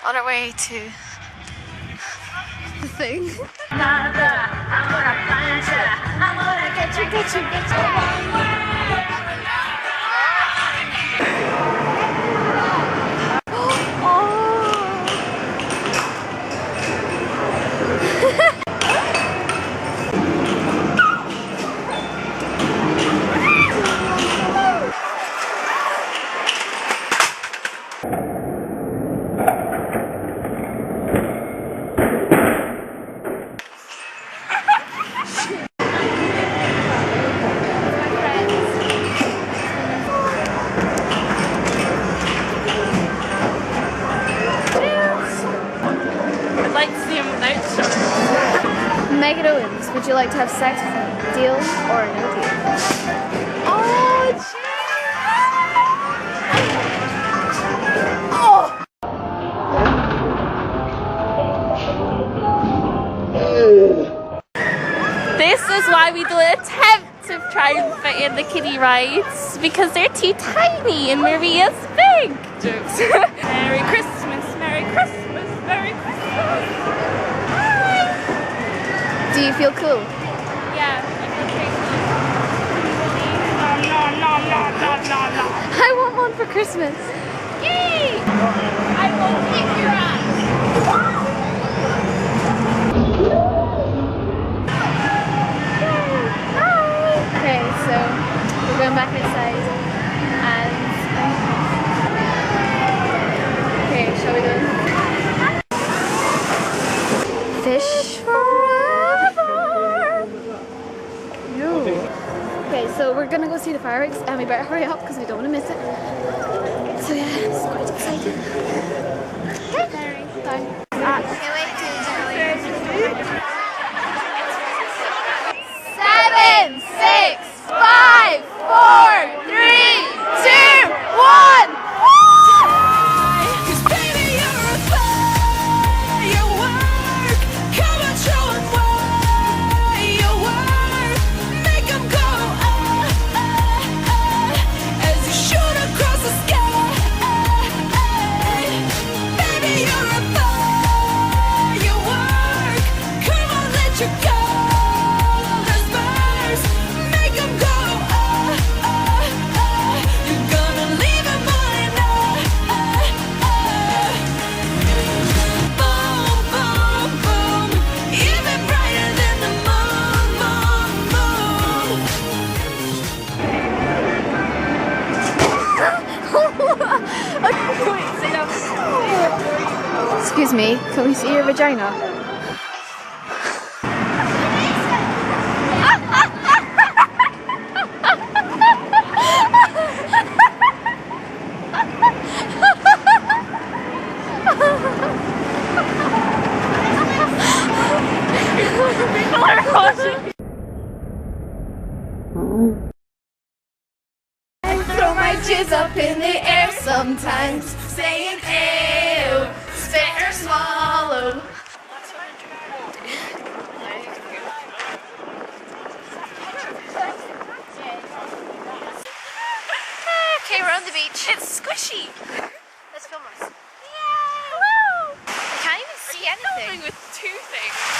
on our way to the thing. I'm gonna find you. I'm gonna get you, get you, get you. Megan Owens, would you like to have sex with me? Deal or no deal? Oh, This is why we don't attempt to try and fit in the kiddie rides, because they're too tiny and Maria's big. Jokes. Merry Christmas, Merry Christmas, Merry Christmas. do you feel cool? Yeah, I feel pretty cool. No. I want one for Christmas. Yay! I will kick your ass. Okay, so we're going back outside and okay, shall we go? Fish forever. No. Okay, so we're gonna go see the fireworks and we better hurry up because we don't want to miss it. So yeah, it's quite exciting. Okay, bye. Can't wait to enjoy. 7, 6, 5, 4, 3, 2, 1. Cause baby you're a firework. Come on, show 'em why you work. Make 'em go as you shoot across the sky. Baby you're a firework. Come on, let your colors burst. Make 'em go you're gonna leave 'em on boom, boom, boom. Even brighter than the moon, moon, Wait, sit down. Excuse me, can we see your vagina? Throw my jizz up in the air sometimes, saying ew, spit or swallow. Okay, we're on the beach. It's squishy. Let's film us. Hello. I can't even see anything. Filming with two things.